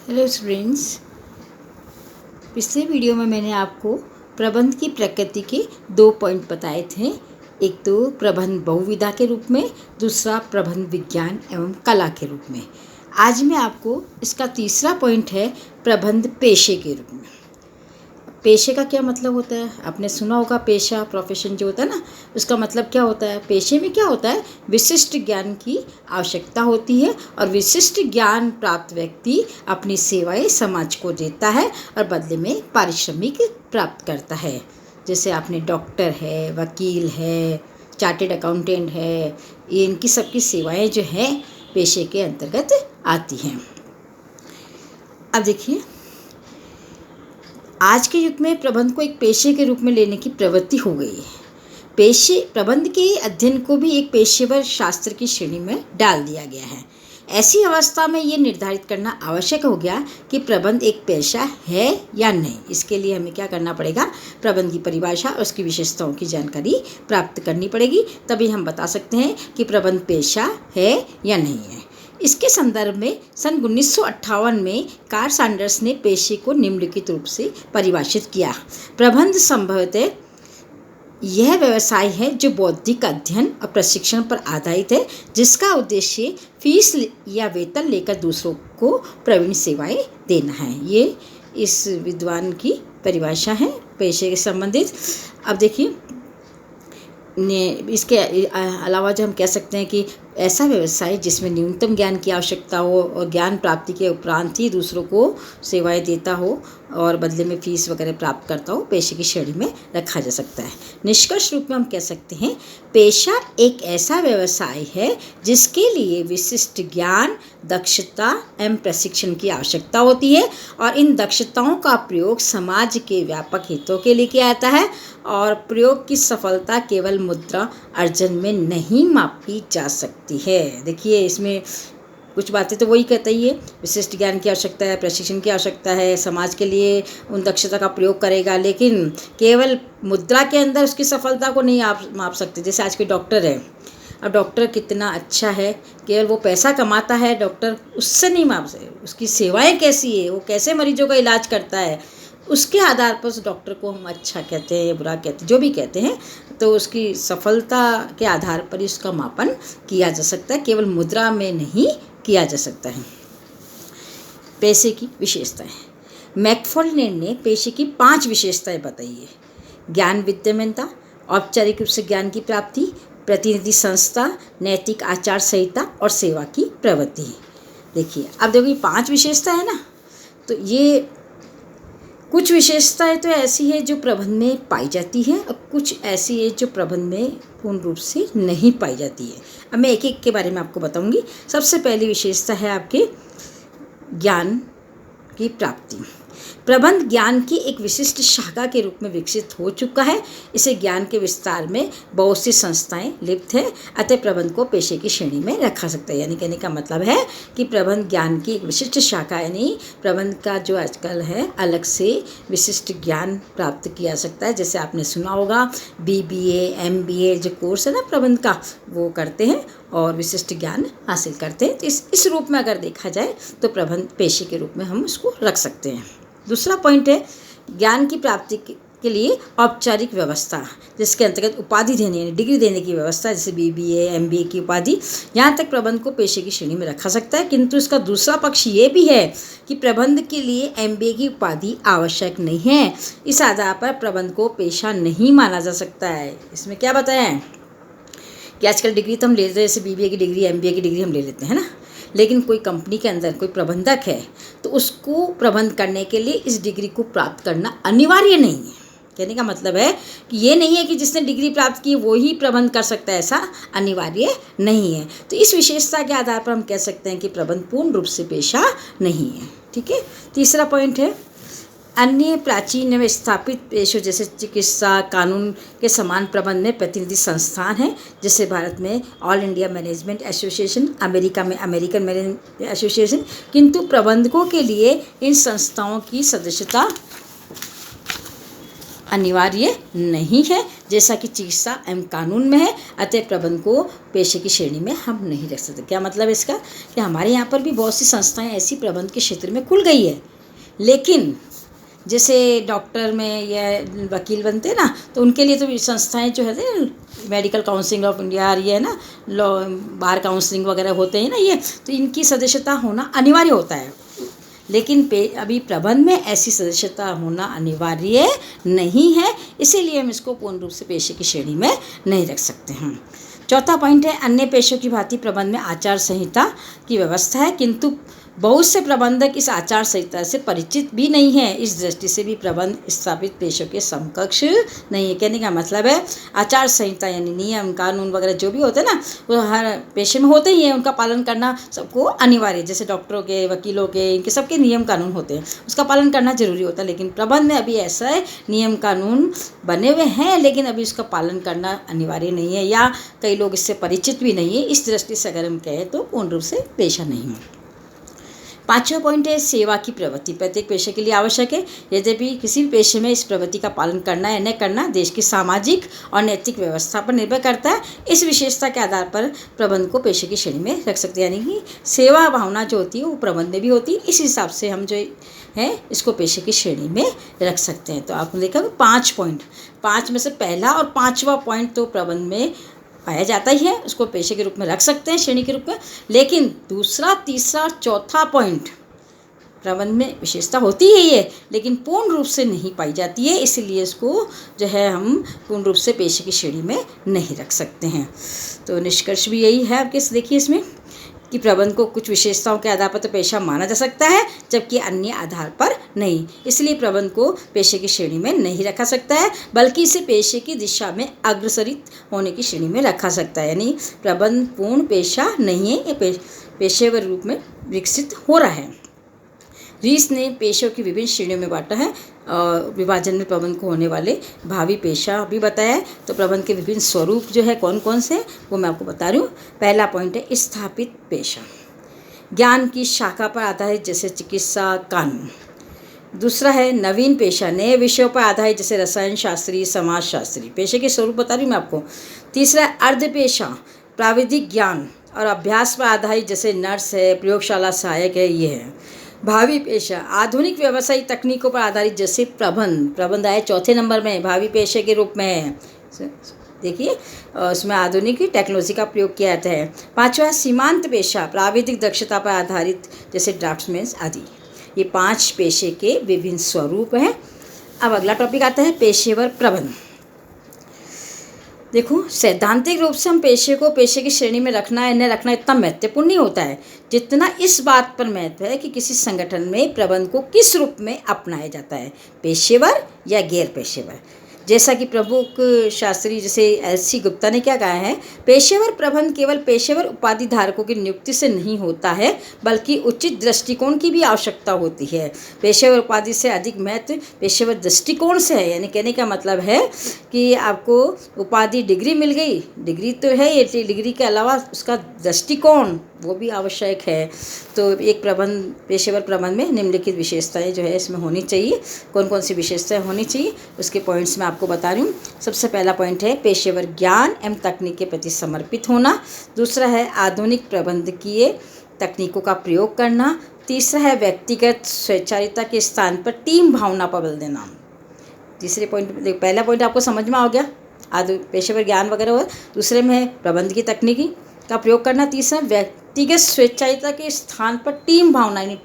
Hello friends, पिछले video में मैंने आपको प्रबंध की प्रकृति के 2 पॉइंट बताए थे। एक तो प्रबंध बहुविधा के रूप में, दूसरा प्रबंध विज्ञान एवं कला के रूप में। आज मैं आपको इसका तीसरा पॉइंट है प्रबंध पेशे के रूप में। पेशे का क्या मतलब होता है? आपने सुना होगा पेशा, प्रोफेशन जो होता है ना, उसका मतलब क्या होता है? पेशे में क्या होता है? विशिष्ट ज्ञान की आवश्यकता होती है और विशिष्ट ज्ञान प्राप्त व्यक्ति अपनी सेवाएं समाज को देता है और बदले में पारिश्रमिक प्राप्त करता है। जैसे आपने डॉक्टर है, वकील है, चार्टेड अकाउंटेंट है, ये इनकी सबकी सेवाएं जो हैं पेशे के अंतर्गत आती हैं। अब देखिए, आज के युग में प्रबंध को एक पेशे के रूप में लेने की प्रवृत्ति हो गई है। प्रबंध के अध्ययन को भी एक पेशेवर शास्त्र की श्रेणी में डाल दिया गया है। ऐसी अवस्था में ये निर्धारित करना आवश्यक हो गया कि प्रबंध एक पेशा है या नहीं। इसके लिए हमें क्या करना पड़ेगा? प्रबंध की परिभाषा और उसकी विशेषताओं की जानकारी प्राप्त करनी पड़ेगी, तभी हम बता सकते हैं कि प्रबंध पेशा है या नहीं है। इसके संदर्भ में सन 1958 में कार्ल सैंडर्स ने पेशे को निम्नलिखित रूप से परिभाषित किया। प्रबंध संभवतः यह व्यवसाय है जो बौद्धिक अध्ययन और प्रशिक्षण पर आधारित है, जिसका उद्देश्य फीस या वेतन लेकर दूसरों को प्रवीण सेवाएं देना है। ये इस विद्वान की परिभाषा है पेशे के संबंधित। अब देखिए, इसके अलावा जो हम कह सकते हैं कि ऐसा व्यवसाय जिसमें न्यूनतम ज्ञान की आवश्यकता हो और ज्ञान प्राप्ति के उपरांत ही दूसरों को सेवाएं देता हो और बदले में फीस वगैरह प्राप्त करता हो, पेशे की श्रेणी में रखा जा सकता है। निष्कर्ष रूप में हम कह सकते हैं पेशा एक ऐसा व्यवसाय है जिसके लिए विशिष्ट ज्ञान, दक्षता एवं प्रशिक्षण की आवश्यकता होती है और इन दक्षताओं का प्रयोग समाज के व्यापक हितों के लिए किया जाता है और प्रयोग की सफलता केवल मुद्रा अर्जन में नहीं मापी जा सकती है। देखिए, इसमें कुछ बातें तो वही कहता ही है, विशिष्ट ज्ञान की आवश्यकता है, प्रशिक्षण की आवश्यकता है, समाज के लिए उन दक्षता का प्रयोग करेगा, लेकिन केवल मुद्रा के अंदर उसकी सफलता को नहीं आप माप सकते। जैसे आज के डॉक्टर है, अब डॉक्टर कितना अच्छा है, केवल वो पैसा कमाता है, डॉक्टर उससे नहीं माप सकते। उसकी सेवाएं कैसी है, वो कैसे मरीजों का इलाज करता है, उसके आधार पर उस डॉक्टर को हम अच्छा कहते हैं या बुरा कहते हैं, जो भी कहते हैं, तो उसकी सफलता के आधार पर इसका मापन किया जा सकता है, केवल मुद्रा में नहीं किया जा सकता है। पेशे की विशेषताएं। मैकफॉर्डने ने पेशे की 5 विशेषताएं बताई है। ज्ञान विद्यमानता, औपचारिक रूप से ज्ञान की प्राप्ति, प्रतिनिधि संस्था, नैतिक आचार संहिता और सेवा की प्रवृत्ति। देखिए, अब देखो, ये 5 विशेषता है ना, तो ये कुछ विशेषताएं तो ऐसी है जो प्रबंध में पाई जाती है और कुछ ऐसी है जो प्रबंध में पूर्ण रूप से नहीं पाई जाती है। अब मैं एक एक के बारे में आपको बताऊंगी। सबसे पहली विशेषता है आपके ज्ञान की प्राप्ति। प्रबंध ज्ञान की एक विशिष्ट शाखा के रूप में विकसित हो चुका है। इसे ज्ञान के विस्तार में बहुत सी संस्थाएं लिप्त हैं, अतः प्रबंध को पेशे की श्रेणी में रखा सकता है। यानी कहने का मतलब है कि प्रबंध ज्ञान की एक विशिष्ट शाखा, यानी प्रबंध का जो आजकल है अलग से विशिष्ट ज्ञान प्राप्त किया सकता है। जैसे आपने सुना होगा BBA, MBA जो कोर्स है ना प्रबंध का, वो करते हैं और विशिष्ट ज्ञान हासिल करते हैं। तो इस रूप में अगर देखा जाए तो प्रबंध पेशे के रूप में हम उसको रख सकते हैं। दूसरा पॉइंट है ज्ञान की प्राप्ति के लिए औपचारिक व्यवस्था, जिसके अंतर्गत उपाधि देने यानी डिग्री देने की व्यवस्था, जैसे BBA, MBA की उपाधि। यहाँ तक प्रबंध को पेशे की श्रेणी में रखा सकता है, किंतु इसका दूसरा पक्ष ये भी है कि प्रबंध के लिए MBA की उपाधि आवश्यक नहीं है। इस आधार पर प्रबंध को पेशा नहीं माना जा सकता है। इसमें क्या बताया है कि आजकल डिग्री तो हम ले लेते हैं, जैसे BBA की डिग्री, MBA की डिग्री हम ले लेते हैं ना, लेकिन कोई कंपनी के अंदर कोई प्रबंधक है तो उसको प्रबंध करने के लिए इस डिग्री को प्राप्त करना अनिवार्य नहीं है। कहने का मतलब है कि ये नहीं है कि जिसने डिग्री प्राप्त की वो ही प्रबंध कर सकता है, ऐसा अनिवार्य नहीं है। तो इस विशेषता के आधार पर हम कह सकते हैं कि प्रबंध पूर्ण रूप से पेशा नहीं है। ठीक है। तीसरा पॉइंट है अन्य प्राचीन एवं स्थापित पेशों जैसे चिकित्सा, कानून के समान प्रबंध में प्रतिनिधि संस्थान हैं। जैसे भारत में all India management association, America में अमेरिकन मैनेजमेंट एसोसिएशन, किंतु प्रबंधकों के लिए इन संस्थाओं की सदस्यता अनिवार्य नहीं है, जैसा कि चिकित्सा एवं कानून में है। अतः प्रबंध को पेशे की श्रेणी में हम नहीं रख सकते। क्या मतलब इसका कि हमारे यहाँ पर भी बहुत सी संस्थाएं ऐसी प्रबंध के क्षेत्र में खुल गई है, लेकिन जैसे डॉक्टर में या वकील बनते हैं ना, तो उनके लिए तो संस्थाएं जो है मेडिकल काउंसिल ऑफ इंडिया, ये है ना, लॉ बार काउंसलिंग वगैरह होते हैं ना, ये तो इनकी सदस्यता होना अनिवार्य होता है। लेकिन अभी प्रबंध में ऐसी सदस्यता होना अनिवार्य नहीं है, इसीलिए हम इसको पूर्ण रूप से पेशे की श्रेणी में नहीं रख सकते हैं। चौथा पॉइंट है, अन्य पेशों की भांति प्रबंध में आचार संहिता की व्यवस्था है, किंतु बहुत से प्रबंधक इस आचार संहिता से परिचित भी नहीं है। इस दृष्टि से भी प्रबंध स्थापित पेशों के समकक्ष नहीं है। कहने का मतलब है आचार संहिता यानी नियम कानून वगैरह जो भी होते हैं ना, वो हर पेशे में होते ही हैं, उनका पालन करना सबको अनिवार्य है। जैसे डॉक्टरों के, वकीलों के, इनके सबके नियम कानून होते हैं, उसका पालन करना जरूरी होता है। लेकिन प्रबंध में अभी ऐसा है, नियम कानून बने हुए हैं, लेकिन अभी उसका पालन करना अनिवार्य नहीं है, या कई लोग इससे परिचित भी नहीं है। इस दृष्टि से अगर हम कहें तो पूर्ण रूप से पेशा नहीं है। पांचवा पॉइंट है, सेवा की प्रवृत्ति प्रत्येक पेशे के लिए आवश्यक है। यद्यपि किसी भी पेशे में इस प्रवृत्ति का पालन करना या न करना देश की सामाजिक और नैतिक व्यवस्था पर निर्भर करता है। इस विशेषता के आधार पर प्रबंध को पेशे की श्रेणी में रख सकते हैं, यानी कि सेवा भावना जो होती है वो प्रबंध में भी होती है। इस हिसाब से हम जो है इसको पेशे की श्रेणी में रख सकते हैं। तो आपने देखा 5 पॉइंट, 5 में से पहला और 5वां पॉइंट तो प्रबंध में पाया जाता ही है, उसको पेशे के रूप में रख सकते हैं, श्रेणी के रूप में। लेकिन दूसरा, तीसरा और चौथा पॉइंट प्रबंध में विशेषता होती ही है, लेकिन पूर्ण रूप से नहीं पाई जाती है, इसलिए इसको जो है हम पूर्ण रूप से पेशे की श्रेणी में नहीं रख सकते हैं। तो निष्कर्ष भी यही है आपके, देखिए इसमें कि प्रबंध को कुछ विशेषताओं के आधार पर तो पेशा माना जा सकता है, जबकि अन्य आधार पर नहीं। इसलिए प्रबंध को पेशे की श्रेणी में नहीं रखा सकता है, बल्कि इसे पेशे की दिशा में अग्रसरित होने की श्रेणी में रखा सकता है। यानी प्रबंध पूर्ण पेशा नहीं है, ये पेशेवर रूप में विकसित हो रहा है। रीस ने पेशों की विभिन्न श्रेणियों में बांटा है और विभाजन में प्रबंध को होने वाले भावी पेशा भी बताया है। तो प्रबंध के विभिन्न स्वरूप जो है कौन कौन से, वो मैं आपको बता रही हूँ। पहला पॉइंट है स्थापित पेशा, ज्ञान की शाखा पर आधारित जैसे चिकित्सा कानून। दूसरा है नवीन पेशा, नए विषयों पर आधारित जैसे रसायन शास्त्री समाजशास्त्री। पेशे के स्वरूप बता रही हूँ मैं आपको। तीसरा है अर्ध पेशा, प्राविधिक ज्ञान और अभ्यास पर आधारित जैसे नर्स है, प्रयोगशाला सहायक है, ये है। भावी पेशा, आधुनिक व्यवसायिक तकनीकों पर आधारित जैसे प्रबंध आए चौथे नंबर में, भावी पेशे के रूप में है। देखिए उसमें आधुनिक टेक्नोलॉजी का प्रयोग किया जाता है। पांचवा सीमांत पेशा, प्राविधिक दक्षता पर आधारित जैसे ड्राफ्ट्समैन आदि। ये 5 पेशे के विभिन्न स्वरूप हैं। अब अगला टॉपिक आता है पेशेवर प्रबंध। देखो सैद्धांतिक रूप से हम पेशे को पेशे की श्रेणी में रखना है न रखना इतना महत्वपूर्ण नहीं होता है, जितना इस बात पर महत्व है कि किसी संगठन में प्रबंध को किस रूप में अपनाया जाता है, पेशेवर या गैर पेशेवर। जैसा कि प्रमुख शास्त्री जैसे एल.सी. गुप्ता ने क्या कहा है, पेशेवर प्रबंध केवल पेशेवर उपाधि धारकों की नियुक्ति से नहीं होता है, बल्कि उचित दृष्टिकोण की भी आवश्यकता होती है। पेशेवर उपाधि से अधिक महत्व पेशेवर दृष्टिकोण से है। यानी कहने का मतलब है कि आपको उपाधि डिग्री मिल गई, डिग्री तो है ये, डिग्री के अलावा उसका दृष्टिकोण वो भी आवश्यक है। तो एक पेशेवर प्रबंध में निम्नलिखित विशेषताएं जो है इसमें होनी चाहिए। कौन कौन सी विशेषताएं होनी चाहिए उसके पॉइंट्स मैं आपको बता रही हूँ। सबसे पहला पॉइंट है पेशेवर ज्ञान एवं तकनीक के प्रति समर्पित होना। दूसरा है आधुनिक प्रबंधकीय तकनीकों का प्रयोग करना। तीसरा है व्यक्तिगत स्वैच्छिकता के स्थान पर टीम भावना पर बल देना। तीसरे पॉइंट, पहला पॉइंट आपको समझ में आ गया, पेशेवर ज्ञान वगैरह हो। दूसरे में है प्रबंध की तकनीकी का प्रयोग करना। तीसरा व्यक्तिगत स्वेच्छायता के स्थान पर टीम भावना, यानी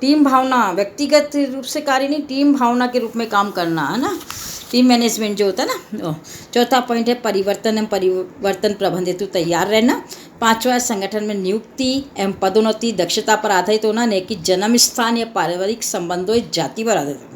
टीम भावना, व्यक्तिगत रूप से कार्य नहीं, टीम भावना के रूप में काम करना, है ना, टीम मैनेजमेंट जो होता है ना। चौथा पॉइंट है परिवर्तन एवं परिवर्तन प्रबंध हेतु तैयार रहना। पांचवा संगठन में नियुक्ति एवं पदोन्नति दक्षता पर आधारित होना, न कि जन्म स्थान या पारिवारिक संबंधों या जाति पर आधारित होना।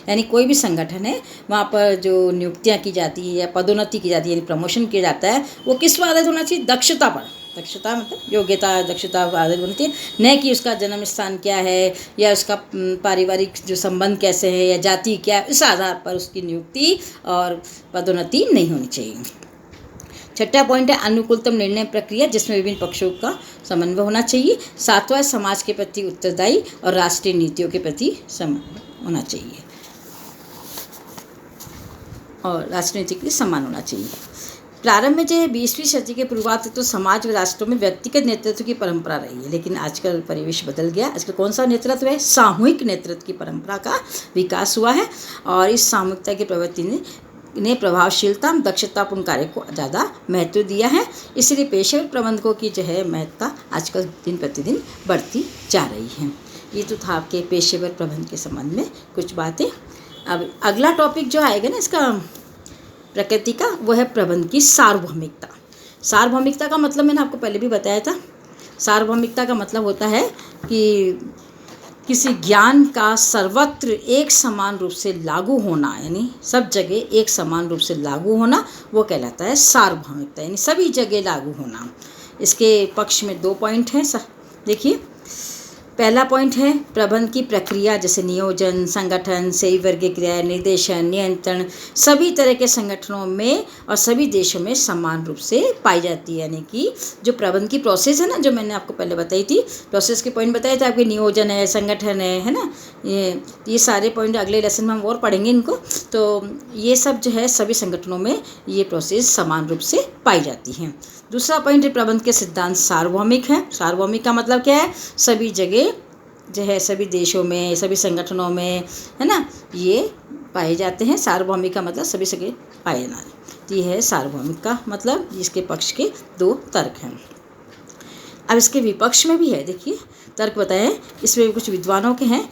यानी कोई भी संगठन है वहाँ पर जो नियुक्तियाँ की जाती है या पदोन्नति की जाती है यानी प्रमोशन किया जाता है, वो किस पर आधारित होना चाहिए, दक्षता पर। दक्षता मतलब योग्यता, दक्षता पर आधारित होनी चाहिए, न कि उसका जन्म स्थान क्या है या उसका पारिवारिक जो संबंध कैसे है या जाति क्या है, इस आधार पर उसकी नियुक्ति और पदोन्नति नहीं होनी चाहिए। छठा पॉइंट है अनुकूलतम निर्णय प्रक्रिया, जिसमें विभिन्न पक्षों का समन्वय होना चाहिए। सातवां समाज के प्रति उत्तरदायी और राष्ट्रीय नीतियों के प्रति समन्वय होना चाहिए। और राजनीतिक समान होना चाहिए। प्रारंभ में जो है 20वीं सदी के पूर्वार्ध तो समाज व राष्ट्रों में व्यक्तिगत नेतृत्व की परंपरा रही है, लेकिन आजकल परिवेश बदल गया। आजकल कौन सा नेतृत्व है? सामूहिक नेतृत्व की परंपरा का विकास हुआ है और इस सामूहिकता की प्रवृत्ति ने प्रभावशीलता दक्षतापूर्ण कार्य को ज़्यादा महत्व दिया है। इसलिए पेशेवर प्रबंधकों की जो है महत्ता आजकल दिन प्रतिदिन बढ़ती जा रही है। ये तो था आपके पेशेवर प्रबंधन के संबंध में कुछ बातें। अब अगला टॉपिक जो आएगा ना इसका प्रकृति का, वो है प्रबंध की सार्वभौमिकता। सार्वभौमिकता का मतलब मैंने आपको पहले भी बताया था। सार्वभौमिकता का मतलब होता है कि किसी ज्ञान का सर्वत्र एक समान रूप से लागू होना, यानी सब जगह एक समान रूप से लागू होना, वो कहलाता है सार्वभौमिकता, यानी सभी जगह लागू होना। इसके पक्ष में 2 पॉइंट हैं। देखिए, पहला पॉइंट है प्रबंध की प्रक्रिया, जैसे नियोजन, संगठन, सही वर्गीकरण, निर्देशन, नियंत्रण सभी तरह के संगठनों में और सभी देशों में समान रूप से पाई जाती है। यानी कि जो प्रबंध की प्रोसेस है ना, जो मैंने आपको पहले बताई थी, प्रोसेस के पॉइंट बताए थे आपके, नियोजन है, संगठन है ना, ये सारे पॉइंट अगले लेसन में हम और पढ़ेंगे इनको। तो ये सब जो है सभी संगठनों में ये प्रोसेस समान रूप से पाई जाती हैं। दूसरा पॉइंट है प्रबंध के सिद्धांत सार्वभौमिक है। सार्वभौमिक का मतलब क्या है? सभी जगह जो है, सभी देशों में, सभी संगठनों में, है ना, ये पाए जाते हैं। सार्वभौमिक का मतलब सभी जगह पाए जाना, ये है सार्वभौमिक का मतलब। इसके पक्ष के 2 तर्क हैं। अब इसके विपक्ष में भी है। देखिए, तर्क बताएं, इसमें कुछ विद्वानों के हैं।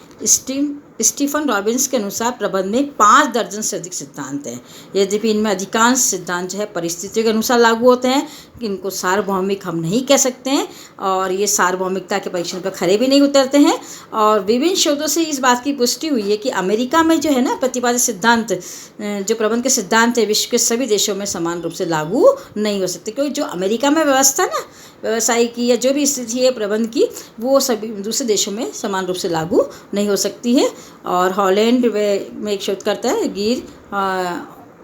स्टीफन रॉबिन्स के अनुसार प्रबंध में 5 दर्जन से अधिक सिद्धांत हैं। यद्यपि इनमें अधिकांश सिद्धांत जो है परिस्थितियों के अनुसार लागू होते हैं, इनको सार्वभौमिक हम नहीं कह सकते हैं और ये सार्वभौमिकता के परीक्षण पर खरे भी नहीं उतरते हैं। और विभिन्न शोधों से इस बात की पुष्टि हुई है कि अमेरिका में जो है ना प्रतिपादित सिद्धांत, जो प्रबंध के सिद्धांत है, विश्व के सभी देशों में समान रूप से लागू नहीं हो सकते, क्योंकि जो अमेरिका में व्यवस्था ना व्यवसाय की या जो भी स्थिति है प्रबंध की, वो सभी दूसरे देशों में समान रूप से लागू नहीं हो सकती है। और हॉलैंड में एक शोधकर्ता है गिर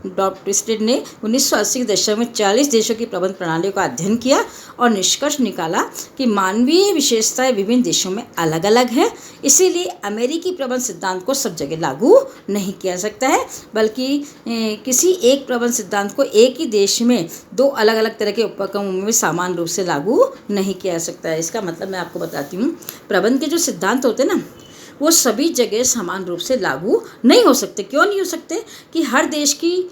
डॉप्टिस्टेड ने 1980 के दशक में 40 देशों की प्रबंध प्रणालियों का अध्ययन किया और निष्कर्ष निकाला कि मानवीय विशेषताएं विभिन्न देशों में अलग अलग है। इसीलिए अमेरिकी प्रबंध सिद्धांत को सब जगह लागू नहीं किया सकता है, बल्कि किसी एक प्रबंध सिद्धांत को एक ही देश में 2 अलग अलग तरह के उपक्रमों में समान रूप से लागू नहीं किया जा सकता है। इसका मतलब मैं आपको बताती हूँ, प्रबंध के जो सिद्धांत होते हैं ना, वो सभी जगह समान रूप से लागू नहीं हो सकते। क्यों नहीं हो सकते? कि हर देश की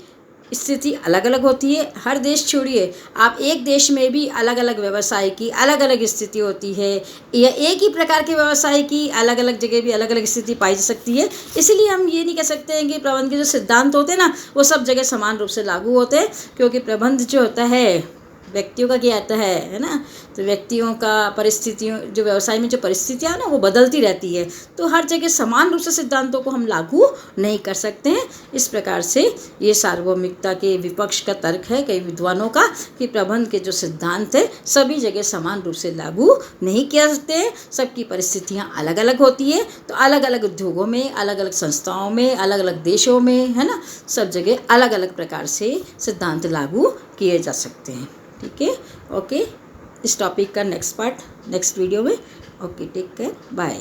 स्थिति अलग अलग होती है। हर देश छोड़िए, आप एक देश में भी अलग अलग व्यवसाय की अलग अलग स्थिति होती है, या एक ही प्रकार के व्यवसाय की अलग अलग जगह भी अलग अलग स्थिति पाई जा सकती है। इसलिए हम ये नहीं कह सकते हैं कि प्रबंध के जो सिद्धांत होते हैं ना, वो सब जगह समान रूप से लागू होते हैं, क्योंकि प्रबंध जो होता है व्यक्तियों का क्या आता है ना, तो व्यक्तियों का परिस्थितियों, जो व्यवसाय में जो परिस्थितियाँ ना वो बदलती रहती है, तो हर जगह समान रूप से सिद्धांतों को हम लागू नहीं कर सकते हैं। इस प्रकार से ये सार्वभौमिकता के विपक्ष का तर्क है कई विद्वानों का कि प्रबंध के जो सिद्धांत है सभी जगह समान रूप से लागू नहीं किया सकते हैं। सबकी परिस्थितियाँ अलग अलग होती है, तो अलग अलग उद्योगों में, अलग अलग संस्थाओं में, अलग अलग देशों में, है ना, सब जगह अलग अलग प्रकार से सिद्धांत लागू किए जा सकते हैं। ठीक है, ओके। इस टॉपिक का नेक्स्ट पार्ट नेक्स्ट वीडियो में। Okay, take care, bye.